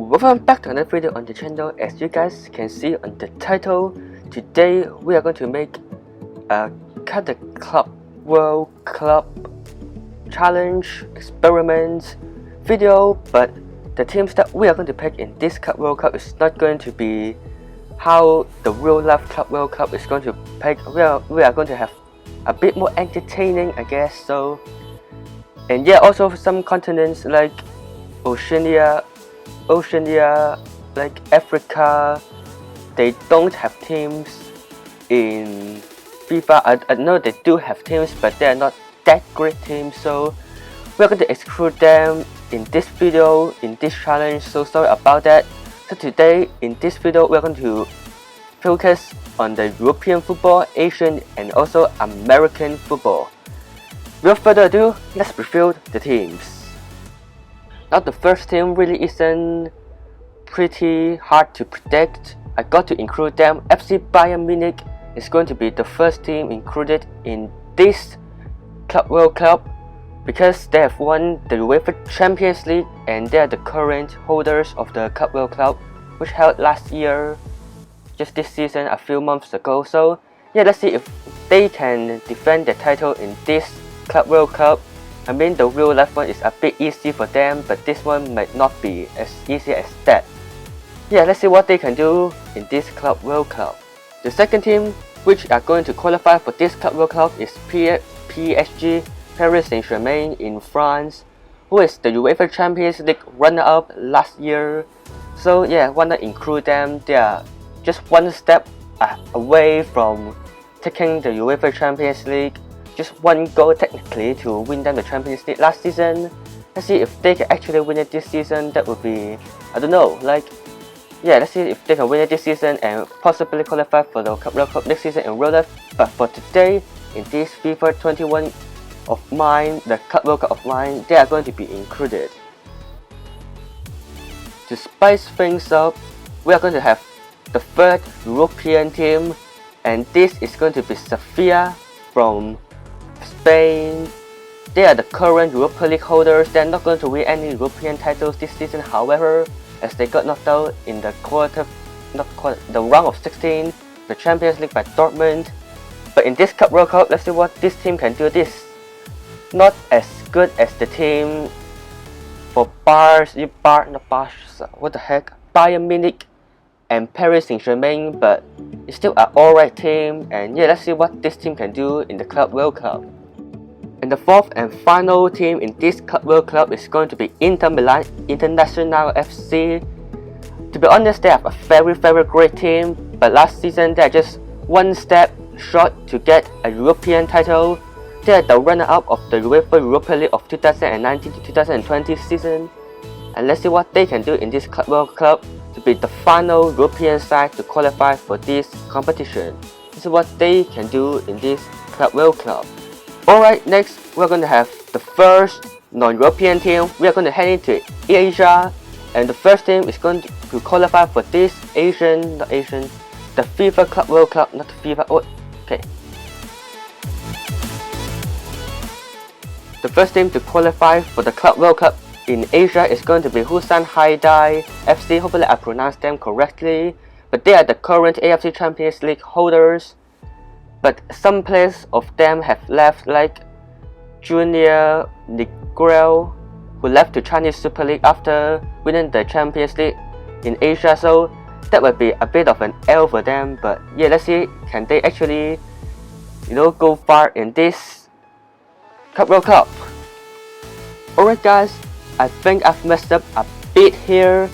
Welcome back to another video on the channel. As you guys can see on the title, today we are going to make a Cut the Club World Club Challenge experiment video, but the teams that we are going to pick in this Club World Cup is not going to be how the real life Club World Cup is going to pick. We are going to have a bit more entertaining, I guess so. And yeah, also some continents like Oceania, like Africa, they don't have teams in FIFA. I know they do have teams, but they are not that great teams, so we're going to exclude them in this video, in this challenge, so sorry about that. So today, in this video, we're going to focus on the European football, Asian and also American football. Without further ado, let's review the teams. Now the first team really isn't pretty hard to predict. I got to include them. FC Bayern Munich is going to be the first team included in this Club World Cup because they have won the UEFA Champions League and they are the current holders of the Club World Cup, which held last year, just this season, a few months ago. So yeah, let's see if they can defend the title in this Club World Cup. I mean, the real life one is a bit easy for them, but this one might not be as easy as that. Yeah, let's see what they can do in this Club World Cup. The second team which are going to qualify for this Club World Cup is PSG, Paris Saint-Germain in France, who is the UEFA Champions League runner-up last year. So yeah, why not include them? They are just one step away from taking the UEFA Champions League. Just one goal technically to win them the Champions League last season. Let's see if they can actually win it this season. That would be, I don't know, like, yeah, let's see if they can win it this season and possibly qualify for the World Cup next season in real life. But for today, in this FIFA 21 of mine, the Club World Cup of mine, they are going to be included. To spice things up, we are going to have the third European team, and this is going to be Sevilla from Spain. They are the current Europa League holders. They are not going to win any European titles this season, however, as they got knocked out in the the round of 16, the Champions League by Dortmund. But in this Club World Cup, let's see what this team can do. This not as good as the team for Bayern Munich and Paris Saint-Germain, but it's still an alright team. And yeah, let's see what this team can do in the Club World Cup. And the fourth and final team in this Club World Cup is going to be Inter Milan International FC. To be honest, they have a very great team, but last season they are just one step short to get a European title. They are the runner-up of the UEFA Europa League of 2019 to 2020 season. And let's see what they can do in this Club World Cup to be the final European side to qualify for this competition. This is what they can do in this Club World Cup. Alright, next we're going to have the first non-European team. We are going to head into Asia, and the first team is going to qualify for this the FIFA Club World Cup, not the FIFA. Oh, okay. The first team to qualify for the Club World Cup in Asia is going to be Busan Haidai FC. Hopefully I pronounced them correctly, but they are the current AFC Champions League holders. But some players of them have left, like Junior Negrel, who left to Chinese Super League after winning the Champions League in Asia, so that would be a bit of an L for them. But yeah, let's see, can they actually, go far in this Club World Cup. Alright guys, I think I've messed up a bit here.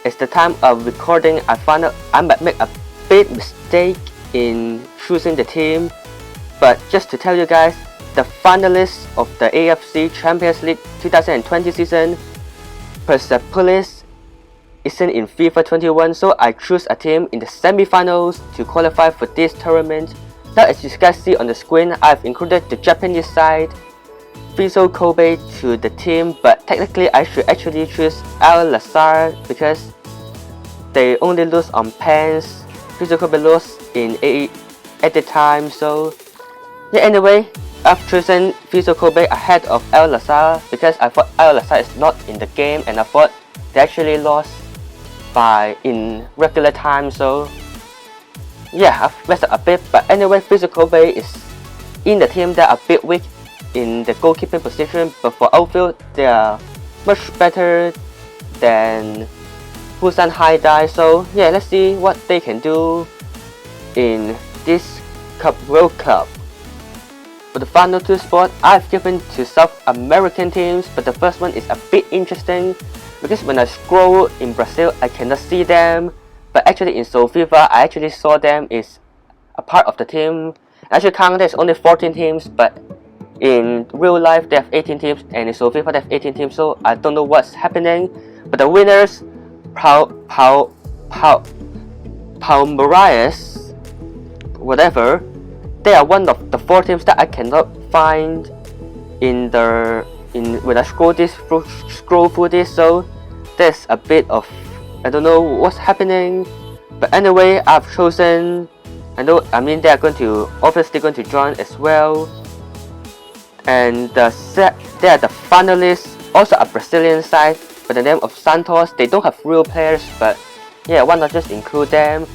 It's the time of recording. I found out I might make a big mistake in choosing the team, but just to tell you guys, the finalists of the AFC Champions League 2020 season, Persepolis, isn't in FIFA 21, so I choose a team in the semi-finals to qualify for this tournament. Now as you guys see on the screen, I've included the Japanese side, Vissel Kobe, to the team, but technically I should actually choose Al-Nassr because they only lose on pens. Vissel Kobe lost at the time, so yeah, anyway, I've chosen Vissel Kobe ahead of Al-Nassr because I thought Al-Nassr is not in the game and I thought they actually lost in regular time. So yeah, I've messed up a bit, but anyway, Physical Bay is in the team that are a bit weak in the goalkeeping position, but for outfield they are much better than Busan Haidai. So yeah, let's see what they can do in this World Cup. For the final two spots, I've given to South American teams, but the first one is a bit interesting because when I scroll in Brazil, I cannot see them, but actually in FIFA, I actually saw them is a part of the team. I actually count there's only 14 teams, but in real life they have 18 teams, and in FIFA they have 18 teams, so I don't know what's happening. But the winners, Palmeiras, whatever, they are one of the 4 teams that I cannot find when I scroll through this. So there's a bit of, I don't know what's happening. But anyway, I've chosen. I mean they are obviously going to join as well. And they are the finalists, also a Brazilian side by the name of Santos. They don't have real players, but yeah, why not just include them?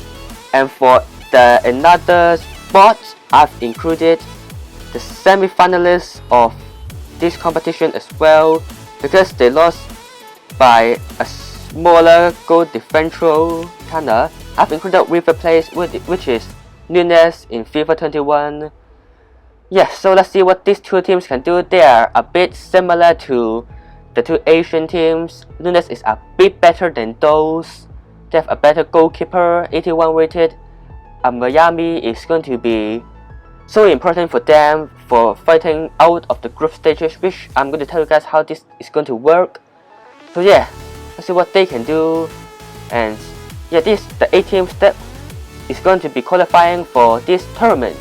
And for another spot, I've included the semi-finalists of this competition as well, because they lost by a smaller goal differential. I've included River Plate, which is Nunes in FIFA 21. Yeah, so let's see what these two teams can do. They are a bit similar to the two Asian teams. Nunes is a bit better than those. They have a better goalkeeper, 81 rated. Miami is going to be so important for them for fighting out of the group stages, which I'm going to tell you guys how this is going to work. So yeah, let's see what they can do. And yeah, this is the 8 teams that is going to be qualifying for this tournament.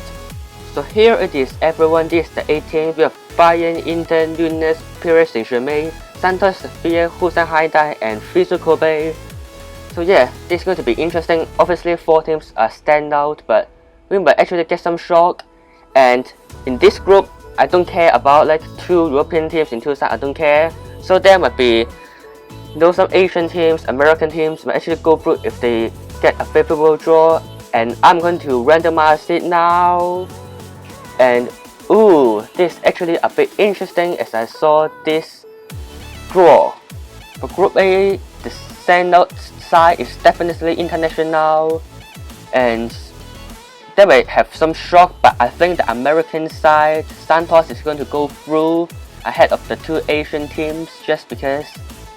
So here it is, everyone. This is the 8 teams. We have Bayern, Inter, Nunes, Paris Saint-Germain, Santos, Sevilla, Busan Haidai, and Physical Bay. So yeah, this is going to be interesting. Obviously 4 teams are standout, but we might actually get some shock. And in this group, I don't care about like 2 European teams in 2 sides. I don't care. So there might be some Asian teams, American teams might actually go through if they get a favorable draw. And I'm going to randomize it now. And ooh, this is actually a bit interesting as I saw this draw. For Group A, the standout side is definitely international, and they may have some shock, but I think the American side, Santos, is going to go through ahead of the 2 Asian teams just because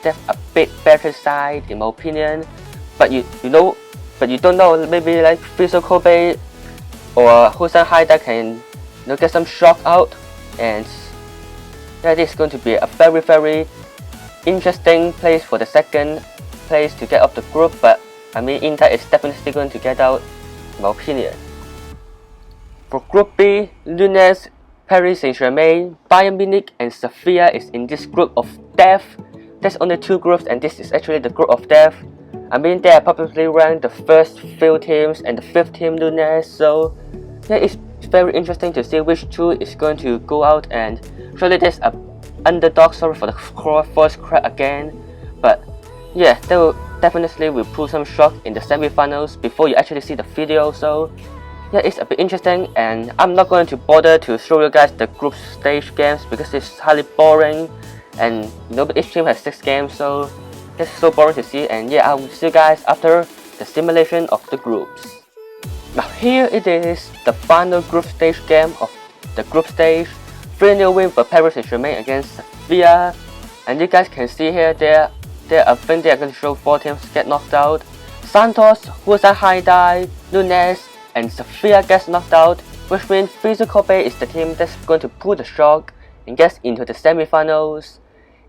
they have a bit better side in my opinion. But you don't know, maybe like Physical Bay or Busan Haidai can get some shock out, and that is going to be a very, very interesting place for the second place to get up the group. But I mean, Inter is definitely going to get out, in my opinion. For Group B, Nunes, Paris Saint-Germain, Bayern Munich, and Sevilla is in this group of death. There's only 2 groups, and this is actually the group of death. I mean, they are probably ranked the first few teams and the 5th team Nunes. So yeah, it's very interesting to see which 2 is going to go out, and surely there's a underdog. Sorry for the first crack again, but yeah, they will definitely pull some shock in the semi-finals before you actually see the video. So yeah, it's a bit interesting, and I'm not going to bother to show you guys the group stage games because it's highly boring, and each team has 6 games, so it's so boring to see. And yeah, I will see you guys after the simulation of the groups. Now here it is, the final group stage game of the group stage. 3-0 win for Paris Saint-Germain against Sevilla, and you guys can see here I think they are going to show 4 teams get knocked out. Santos, Busan Haidai, Nunes, and Sevilla gets knocked out, which means Physical Bay is the team that's going to pull the shock and gets into the semi-finals.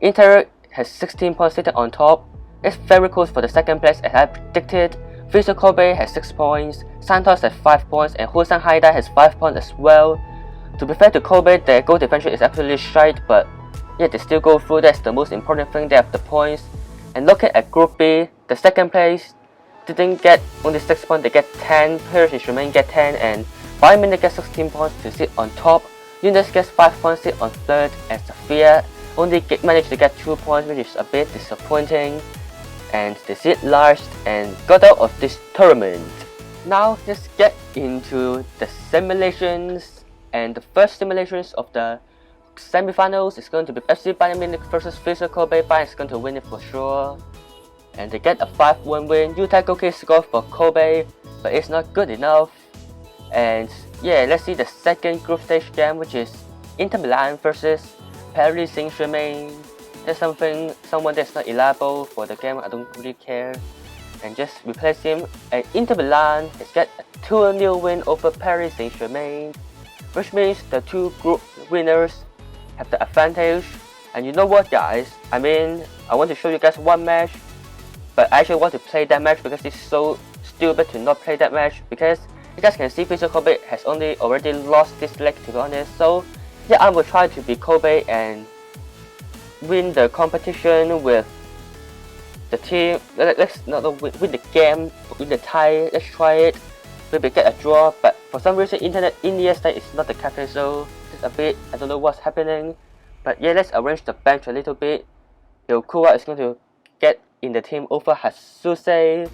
Inter has 16 points sitting on top. It's very close for the second place as I predicted. Physical Bay has 6 points, Santos has 5 points, and Busan Haidai has 5 points as well. To be fair to Kobe, their goal differential is absolutely shite, but yeah, they still go through. That's the most important thing. They have the points. And looking at Group B, the second place didn't get only 6 points, they get 10. Paris Saint-Germain get 10, and Bayern Munich gets 16 points to sit on top. Nunes gets 5 points, sit on 3rd, and Sevilla only managed to get 2 points, which is a bit disappointing. and they sit last and got out of this tournament. Now let's get into the simulations, and the first simulations of the semifinals is going to be FC Bayern Munich versus Vissel Kobe. Bayern is going to win it for sure, and they get a 5-1 win. Yuta Goki scored for Kobe, but it's not good enough. And yeah, let's see the second group stage game, which is Inter Milan versus Paris Saint-Germain. There's someone that's not reliable for the game. I don't really care, and just replace him. And Inter Milan has got a 2-0 win over Paris Saint-Germain, which means the two group winners have the advantage. And you know what, guys? I mean, I want to show you guys one match, but I actually want to play that match because it's so stupid to not play that match, because you guys can see Vissel Kobe has already lost this leg, to be honest. So yeah, I will try to beat Kobe and win the competition with the team. Let's not win the game, win the tie. Let's try it. Maybe get a draw, but for some reason internet Iniesta is not the captain, so just a bit, I don't know what's happening. But yeah, let's arrange the bench a little bit. Yokua is going to get in the team over Hasuse.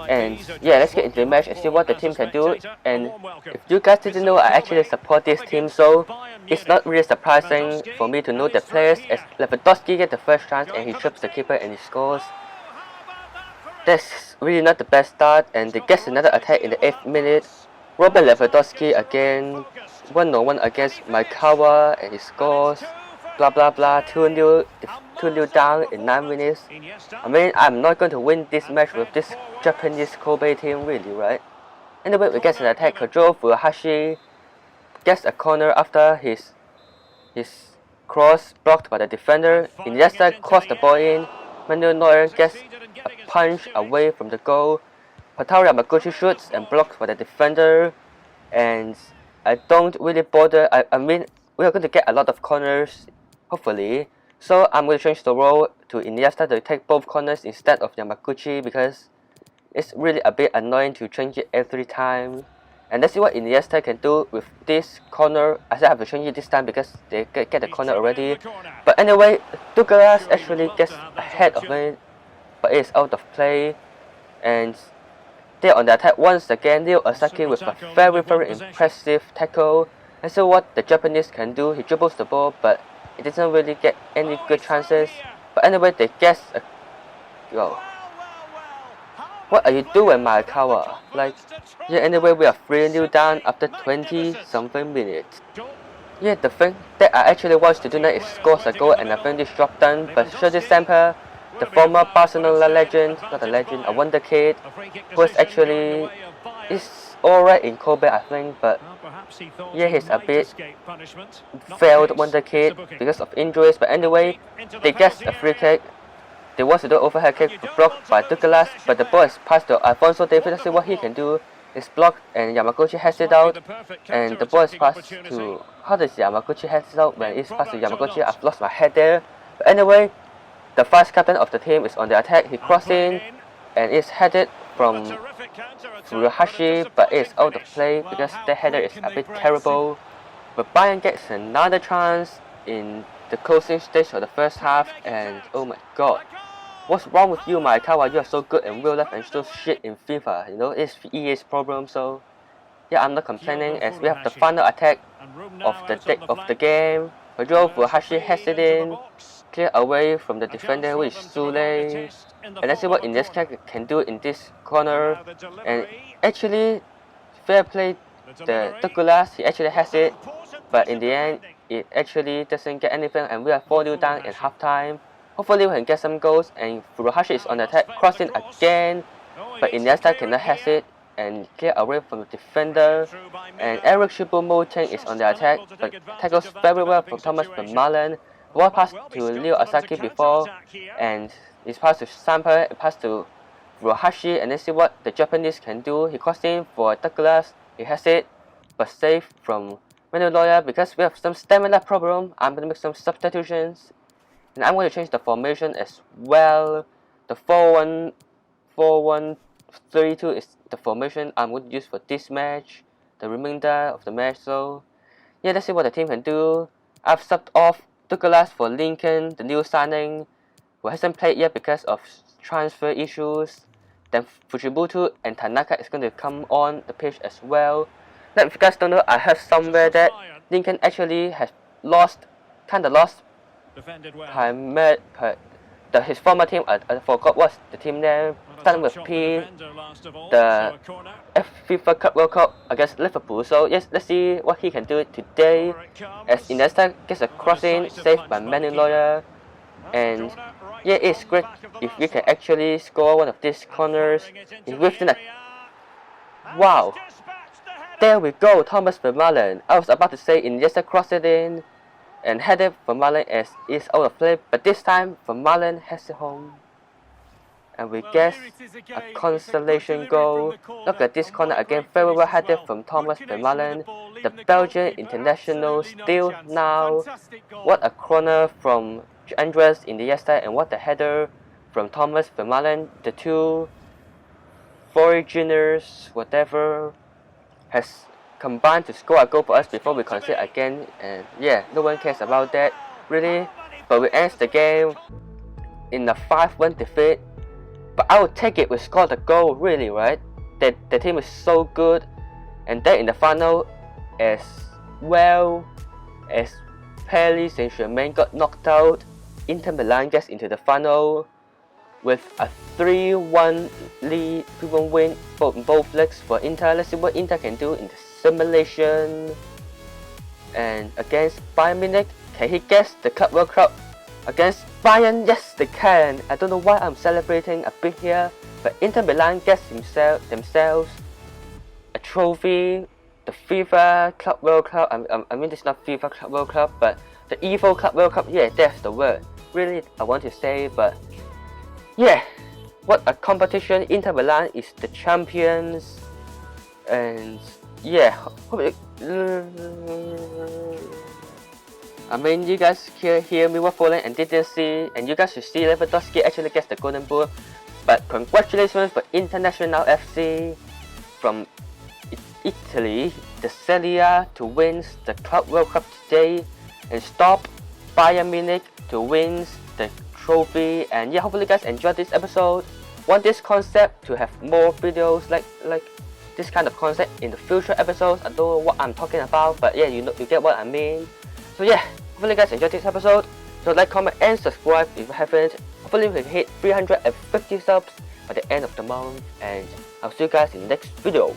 And yeah, let's get into the match and see what the team can do. And if you guys didn't know, I actually support this team, so it's not really surprising for me to know the players, as Lewandowski gets the first chance and he trips the keeper and he scores. That's really not the best start, and they get another attack in the 8th minute. Robert Lewandowski again, 1-on-1 against Maikawa and he scores. Blah blah blah, 2-0 down in 9 minutes. I mean, I'm not going to win this match with this Japanese Kobe team, really, right? Anyway, we get an attack. Kojo Furuhashi gets a corner after his cross blocked by the defender. Iniesta crossed the ball in. Manuel Neuer gets a punch away from the goal. Wataru Yamaguchi shoots and blocked by the defender. And I don't really bother. I mean, we are going to get a lot of corners, hopefully. So I'm going to change the role to Iniesta to take both corners instead of Yamaguchi, because it's really a bit annoying to change it every time. And let's see what Iniesta can do with this corner. I still have to change it this time because they get the corner already. But anyway, Douglas actually gets ahead of it, but it's out of play. And they're on the attack once again. Ryo Osaki with a very impressive tackle. And so what the Japanese can do, he dribbles the ball, but it doesn't really get any good chances. But anyway, they guess a goal. What are you doing, Maikawa? Like, yeah, anyway, we are 3-0 down after 20-something minutes. Yeah, the thing that I actually want to do now is score a goal and I think this job done. But Shirley Samper, the former Barcelona legend, not a legend, a wonder kid, was actually is alright in Kobe, I think, but yeah, he's a bit failed wonder kid because of injuries. But anyway, they get a free kick. They want to do overhead kick blocked by Douglas, but the ball is passed to Alfonso Davies. Let's see what he can do. It's blocked and Yamaguchi has it out, and the ball is passed to, how does Yamaguchi has it out when it's passed to Yamaguchi? I've lost my head there. But anyway, the vice captain of the team is on the attack. He crossed in and it's headed from Furuhashi, but it's out of play because the header is a bit terrible. But Bayern gets another chance in the closing stage of the first half, and oh my god, what's wrong with you, Maikawa? You are so good in real life and so shit in FIFA. You know, it's EA's problem. So yeah, I'm not complaining, as we have the final attack of the game. Kojo Furuhashi has it in, clear away from the defender, which is Sule. And let's see what Iniesta can do in this corner. And actually, fair play the Douglas, he actually has it, but in the end, it actually doesn't get anything, and we are 4-0 down in halftime. Hopefully we can get some goals, and Furuhashi is on the attack, crossing again, but Iniesta cannot has it and clear away from the defender. And Eric Choupo-Moting is on the attack, but tackles very well from Thomas Vermaelen. Ball passed to Ryo Osaki before, and it's passed to Samper, it passed to Furuhashi, and let's see what the Japanese can do. He crossed in for Douglas, he has it, but safe from Manuel Neuer. Because we have some stamina problem, I'm going to make some substitutions. And I'm going to change the formation as well. The 4-1-4-1-3-2 is the formation I'm going to use for this match, the remainder of the match. So yeah, let's see what the team can do. I've subbed off Douglas for Lincoln, the new signing, who hasn't played yet because of transfer issues. Then Fujimoto and Tanaka is going to come on the pitch as well. Now, if you guys don't know, I heard somewhere that Lincoln actually has kinda lost his former team. I forgot what's the team name. Starting with P, the FIFA Cup World Cup against Liverpool. So yes, let's see what he can do today. As Iniesta gets a crossing saved by Manuel Neuer, and yeah, it's great if we can actually score one of these corners. Within a wow, there we go, Thomas Vermaelen. I was about to say Iniesta crossed it in and headed Vermaelen as is out of play, but this time Vermaelen has it home. And we get a consolation goal. Look at this corner again, very well headed from Thomas Vermaelen, the Belgian international still now. What a corner from Andres Iniesta and what a header from Thomas Vermaelen. The two foreigners, whatever, has combined to score a goal for us before we concede again, and yeah, no one cares about that really. But we end the game in a 5-1 defeat. But I would take it, we scored a goal really, right? The team is so good. And then in the final, as well as Paris Saint-Germain got knocked out, Inter Milan gets into the final with a 3-1 lead, 3-1 win in both legs for Inter. Let's see what Inter can do in the simulation. And against Bayern Munich, can he guess the Club World Cup? Against Bayern, yes they can. I don't know why I'm celebrating a bit here, but Inter Milan gets themselves a trophy, the FIFA Club World Cup. I mean, it's not FIFA Club World Cup, but the Evo Club World Cup. Yeah, that's the word. Really, I want to say, but yeah, what a competition! Inter Milan is the champions, and yeah, I mean, you guys hear me were falling and didn't see, and you guys should see Lewandowski actually gets the golden boot. But congratulations for International FC from Italy, the Serie A, to win the Club World Cup today and stop Bayern Munich to win the trophy. And yeah, hopefully you guys enjoyed this episode. Want this concept to have more videos like this kind of concept in the future episodes. I don't know what I'm talking about, but yeah, you get what I mean. So yeah, hopefully you guys enjoyed this episode. So like, comment and subscribe if you haven't. Hopefully we can hit 350 subs by the end of the month, and I'll see you guys in the next video.